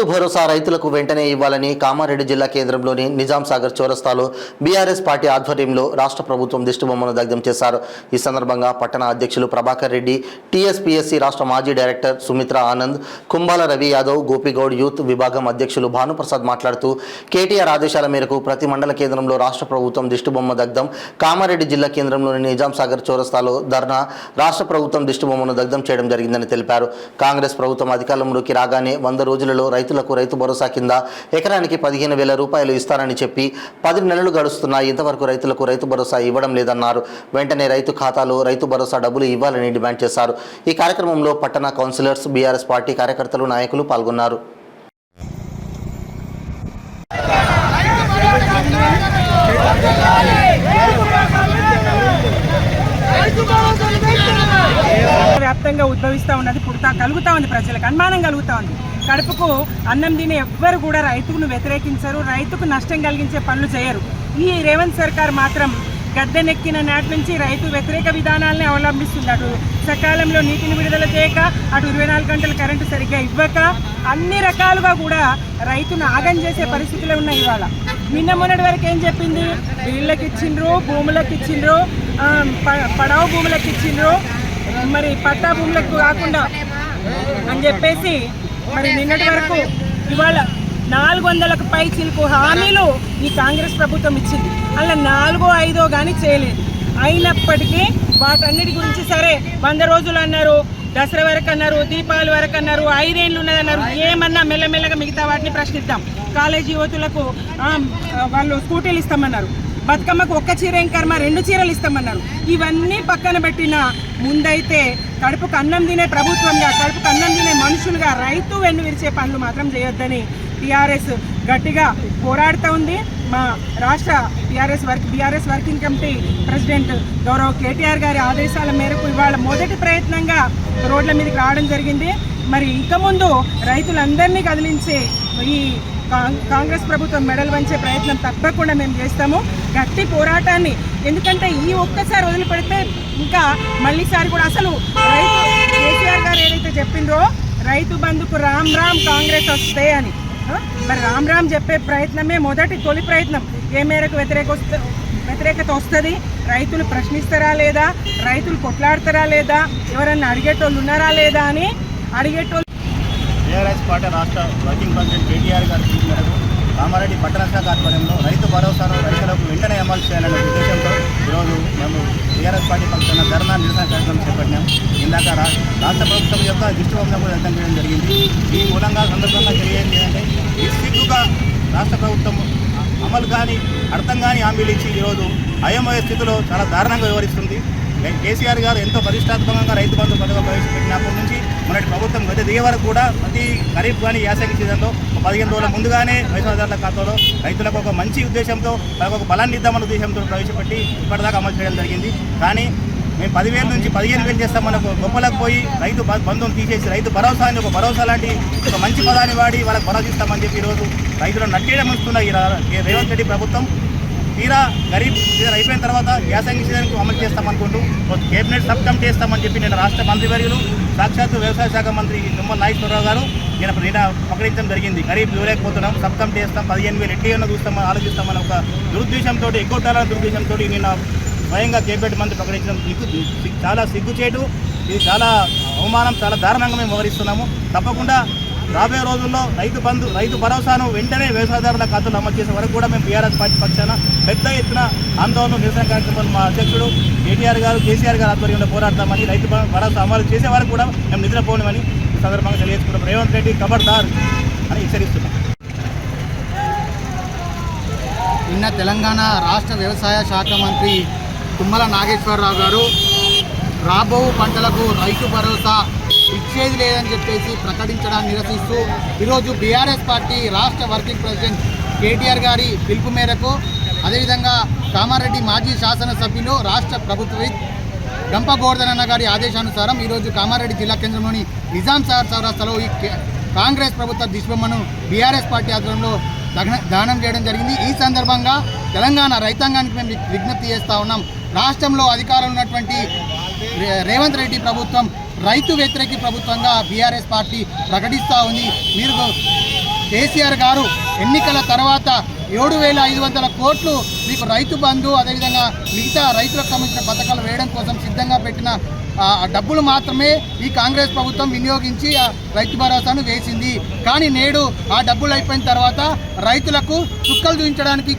రైతు భరోసా రైతులకు వెంటనే ఇవ్వాలని కామారెడ్డి జిల్లా కేంద్రంలోని నిజాం సాగర్ చౌరస్తాలో బీఆర్ఎస్ పార్టీ ఆధ్వర్యంలో రాష్ట్ర ప్రభుత్వం దిష్టిబొమ్మను దగ్ధం చేశారు. ఈ సందర్భంగా పట్టణ అధ్యక్షులు ప్రభాకర్ రెడ్డి, టీఎస్పీఎస్సీ రాష్ట్ర మాజీ డైరెక్టర్ సుమిత్రా ఆనంద్, కుంబాల రవి యాదవ్, గోపిగౌడ్ యూత్ విభాగం అధ్యక్షులు భానుప్రసాద్ మాట్లాడుతూ కేటీఆర్ ఆదేశాల మేరకు ప్రతి మండల కేంద్రంలో రాష్ట్ర ప్రభుత్వం దిష్టిబొమ్మ దగ్ధం, కామారెడ్డి జిల్లా కేంద్రంలోని నిజాం సాగర్ చౌరస్తాలో ధర్నా, రాష్ట్ర ప్రభుత్వం దిష్టిబొమ్మను దగ్ధం చేయడం జరిగిందని తెలిపారు. కాంగ్రెస్ ప్రభుత్వం అధికారంలోకి రాగానే 100 రోజులలో రైతులకు రైతు భరోసా కింద ఎకరానికి 15,000 రూపాయలు ఇస్తారని చెప్పి 10 నెలలు గడుస్తున్నా ఇంతవరకు రైతులకు రైతు భరోసా ఇవ్వడం లేదన్నారు. వెంటనే రైతు ఖాతాలో రైతు భరోసా డబ్బులు ఇవ్వాలని డిమాండ్ చేశారు. ఈ కార్యక్రమంలో పట్టణ కౌన్సిలర్స్, బీఆర్ఎస్ పార్టీ కార్యకర్తలు, నాయకులు పాల్గొన్నారు. వ్యాప్తంగా ఉద్భవిస్తూ ఉన్నది, కలుగుతూ ఉంది, ప్రజలకు అనుమానం కలుగుతూ ఉంది. కడుపుకు అన్నం తిని ఎవ్వరు కూడా రైతును వ్యతిరేకించరు, రైతుకు నష్టం కలిగించే పనులు చేయరు. ఈ రేవంత్ సర్కార్ మాత్రం గద్దెనెక్కిన నాటి నుంచి రైతు వ్యతిరేక విధానాలని అవలంబిస్తుంది. అటు సకాలంలో నీటిని విడుదల చేయక, అటు 24 గంటల కరెంటు సరిగ్గా ఇవ్వక, అన్ని రకాలుగా కూడా రైతును ఆగం చేసే పరిస్థితులు ఉన్నాయి. ఇవాళ నిన్న మొన్నటి వరకు ఏం చెప్పింది, వీళ్ళకి ఇచ్చిండ్రు, భూములకు ఇచ్చిండ్రు, పడవ భూములకు ఇచ్చిండ్రు, మరి పట్టా భూములకు కాకుండా అని చెప్పేసి మరి నిన్నటి వరకు ఇవాళ 400కు పై చిలుకు హామీలు ఈ కాంగ్రెస్ ప్రభుత్వం ఇచ్చింది. అలా 4, 5 కానీ చేయలేదు. అయినప్పటికీ వాటన్నిటి గురించి సరే 100 రోజులు అన్నారు, దసరా వరకు అన్నారు, దీపావళి వరకు అన్నారు, 5 ఏళ్ళు ఉన్నదన్నారు. ఏమన్నా మెల్లమెల్లగా మిగతా వాటిని ప్రశ్నిద్దాం. కాలేజీ యువతులకు వాళ్ళు స్కూటీలు ఇస్తామన్నారు, బతుకమ్మకు 1 చీర ఏం కర్మ 2 చీరలు ఇస్తామన్నారు. ఇవన్నీ పక్కన పెట్టిన ముందైతే కడుపుకు అన్నం తినే ప్రభుత్వంగా, కడుపుకు అన్నం తినే మనుషులుగా రైతు వెన్ను విరిచే పనులు మాత్రం చేయొద్దని టీఆర్ఎస్ గట్టిగా పోరాడుతూ ఉంది. మా రాష్ట్ర బీఆర్ఎస్ వర్కింగ్ కమిటీ ప్రెసిడెంట్ గౌరవ కేటీఆర్ గారి ఆదేశాల మేరకు ఇవాళ మొదటి ప్రయత్నంగా రోడ్ల మీదకి రావడం జరిగింది. మరి ఇక ముందు రైతులందరినీ కదిలించే ఈ కాంగ్రెస్ ప్రభుత్వం మెడలు వంచే ప్రయత్నం తప్పకుండా మేము చేస్తాము, గట్టి పోరాటాన్ని. ఎందుకంటే ఈ ఒక్కసారి వదిలిపెడితే ఇంకా మళ్ళీసారి కూడా అసలు రైతు కేసీఆర్ గారు ఏదైతే చెప్పిందో రైతు బంధుకు రామ్ రామ్ కాంగ్రెస్ వస్తే అని, మరి రామ్ రామ్ చెప్పే ప్రయత్నమే తొలి ప్రయత్నం. ఏ మేరకు వ్యతిరేకత వస్తుంది, రైతులు ప్రశ్నిస్తారా లేదా, రైతులు కొట్లాడతారా లేదా, ఎవరన్నా అడిగేటోళ్ళు ఉన్నారా లేదా అని అడిగేటోళ్ళు. బీఆర్ఎస్ పార్టీ రాష్ట్ర వర్కింగ్ ప్రెసిడెంట్ కేటీఆర్ గారి పిలుపు మేరకు కామారెడ్డి పట్టణ శాఖ ఆధ్వర్యంలో రైతు భరోసాను రైతులకు వెంటనే అమలు చేయాలనే ఉద్దేశంతో ఈరోజు మేము బీఆర్ఎస్ పార్టీ పక్షాన ధర్నా నిరసన కార్యక్రమం చేపట్టాం. ఇందాక రాష్ట్ర ప్రభుత్వం యొక్క దిష్టిబొమ్మను కూడా వ్యక్తం చేయడం జరిగింది. ఈ మూలంగా సందర్భంగా తెలియంది ఏంటంటే సిగ్గుగా రాష్ట్ర ప్రభుత్వం అమలు కానీ అర్థం కానీ హామీలు ఇచ్చి ఈరోజు అయోమయ స్థితిలో చాలా దారుణంగా వివరిస్తుంది. కేసీఆర్ గారు ఎంతో ప్రతిష్టాత్మకంగా రైతు బంధు పథకం ప్రవేశపెట్టినప్పటి నుంచి మొన్నటి ప్రభుత్వం గత దిగే వరకు కూడా ప్రతి ఖరీఫ్ కానీ యాసంగి సీజన్లో 15 రోజుల ముందుగానే వ్యవసాయదారుల ఖాతాలో రైతులకు ఒక మంచి ఉద్దేశంతో వాళ్ళకు ఒక బలాన్ని ఇద్దామన్న ఉద్దేశంతో ప్రవేశపెట్టి ఇప్పటిదాకా అమలు చేయడం జరిగింది. కానీ మేము 10,000 నుంచి 15,000 చేస్తామని గొప్పలకు పోయి రైతు బంధువును తీసేసి రైతు భరోసా అని ఒక భరోసా లాంటి ఒక మంచి పదాన్ని వాడి వాళ్ళకి భరోసా ఇస్తామని చెప్పి ఈరోజు రైతులను నట్టేయడం ఉంచుతున్న ఈ రేవంత్ రెడ్డి ప్రభుత్వం తీరా ఖరీఫ్ సీజన్ అయిపోయిన తర్వాత యాసంగి సీజన్కు అమలు చేస్తామనుకుంటూ కేబినెట్ సబ్ కమిటీ చేస్తామని చెప్పి నేను రాష్ట్ర మంత్రివర్యులు సాక్షాత్తు వ్యవసాయ శాఖ మంత్రి తుమ్మల నాగేశ్వరరావు గారు నేను ప్రకటించడం జరిగింది. ఖరీఫ్ ఇవ్వలేకపోతున్నాం, సబ్ కమిటీ చేస్తాం, 15,000 ఎట్టిగా చూస్తామని ఆలోచిస్తామని ఒక దురుద్దేశంతో, ఎగ్గొట్టాలన్న దురుద్దేశంతో నిన్న స్వయంగా కేబినెట్ మంత్రి ప్రకటించడం చాలా సిగ్గుచేటు. ఇది చాలా అవమానం, చాలా దారుణంగా మేము వ్యవహరిస్తున్నాము. తప్పకుండా రాబోయే రోజుల్లో రైతు భరోసాను వెంటనే వ్యవసాయదారుల ఖాతాలో అమలు చేసే వరకు కూడా మేము బీఆర్ఎస్ పార్టీ పక్షాన పెద్ద ఎత్తున ఆందోళన నిరసన కార్యక్రమాలు మా అధ్యక్షుడు కేటీఆర్ గారు, కేసీఆర్ గారు ఆధ్వర్యంలో పోరాడతామని, రైతు భరోసా అమలు చేసే వరకు కూడా మేము నిద్రపోనివని ఈ సందర్భంగా తెలియజేసుకున్నాం. రేవంత్ రెడ్డి ఖబర్దార్ అని హెచ్చరిస్తున్నాం. నిన్న తెలంగాణ రాష్ట్ర వ్యవసాయ శాఖ మంత్రి తుమ్మల నాగేశ్వరరావు గారు రాబో పంటలకు రైతు భరోసా ఇచ్చేది లేదని చెప్పేసి ప్రకటించడాన్ని నిరసిస్తూ ఈరోజు బీఆర్ఎస్ పార్టీ రాష్ట్ర వర్కింగ్ ప్రెసిడెంట్ కేటీఆర్ గారి పిలుపు మేరకు, అదేవిధంగా కామారెడ్డి మాజీ శాసనసభ్యులు, రాష్ట్ర ప్రభుత్వవిద్ గంప గోవర్ధనన్న గారి ఆదేశానుసారం ఈరోజు కామారెడ్డి జిల్లా కేంద్రంలోని నిజాం సాగర్ చౌరస్తాలో ఈ కాంగ్రెస్ ప్రభుత్వ దిష్టిబొమ్మను బీఆర్ఎస్ పార్టీ ఆధ్వర్యంలో దహనం చేయడం జరిగింది. ఈ సందర్భంగా తెలంగాణ రైతాంగానికి మేము విజ్ఞప్తి చేస్తూ ఉన్నాం. రాష్ట్రంలో అధికారంలో ఉన్నటువంటి రేవంత్ రెడ్డి ప్రభుత్వం రైతు వ్యతిరేక ప్రభుత్వంగా బీఆర్ఎస్ పార్టీ ప్రకటిస్తూ ఉంది. మీరు కేసీఆర్ గారు ఎన్నికల తర్వాత 7,500 కోట్లు మీకు రైతు బంధు అదేవిధంగా మిగతా రైతులకు సంబంధించిన పథకాలు వేయడం కోసం సిద్ధంగా పెట్టిన డబ్బులు మాత్రమే ఈ కాంగ్రెస్ ప్రభుత్వం వినియోగించి ఆ రైతు భరోసాను వేసింది. కానీ నేడు ఆ డబ్బులు అయిపోయిన తర్వాత రైతులకు చుక్కలు చూపించడానికి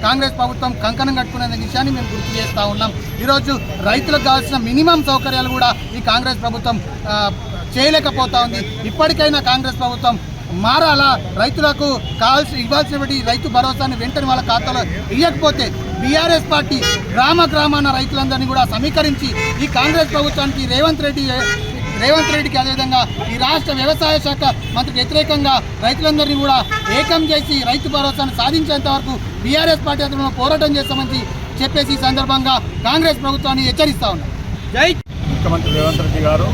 కాంగ్రెస్ ప్రభుత్వం కంకణం కట్టుకునే విషయాన్ని మేము గుర్తు చేస్తూ ఉన్నాం. ఈరోజు రైతులకు కావాల్సిన మినిమం సౌకర్యాలు కూడా ఈ కాంగ్రెస్ ప్రభుత్వం చేయలేకపోతా ఉంది. ఇప్పటికైనా కాంగ్రెస్ ప్రభుత్వం మారాలా, రైతులకు ఇవ్వాల్సినటువంటి రైతు భరోసాను వెంటనే వాళ్ళ ఖాతాలో ఇవ్వకపోతే బీఆర్ఎస్ పార్టీ గ్రామాన రైతులందరినీ కూడా సమీకరించి ఈ కాంగ్రెస్ ప్రభుత్వానికి రేవంత్ రెడ్డికి అదేవిధంగా ఈ రాష్ట్ర వ్యవసాయ శాఖ మంత్రికి వ్యతిరేకంగా రైతులందరినీ కూడా ఏకం చేసి రైతు భరోసాను సాధించేంత వరకు బీఆర్ఎస్ పార్టీ అతను పోరాటం చేస్తామని చెప్పేసి ఈ సందర్భంగా కాంగ్రెస్ ప్రభుత్వాన్ని హెచ్చరిస్తా ఉన్నాం. జై ముఖ్యమంత్రి రేవంత్ రెడ్డి గారు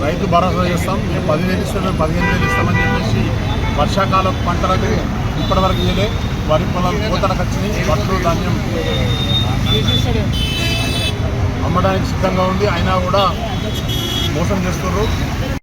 రైతు భరోసా చేస్తాం, మేము 10,000 ఇస్తాం, 15,000 ఇస్తామని చెప్పేసి వర్షాకాలం పంటలకు ఇప్పటివరకు ఇవ్వలే. వరి పొలాలు కోతలకు వచ్చినాయి, వడ్లు ధాన్యం అమ్మడానికి సిద్ధంగా ఉంది, అయినా కూడా మోసం చేస్తున్నారు.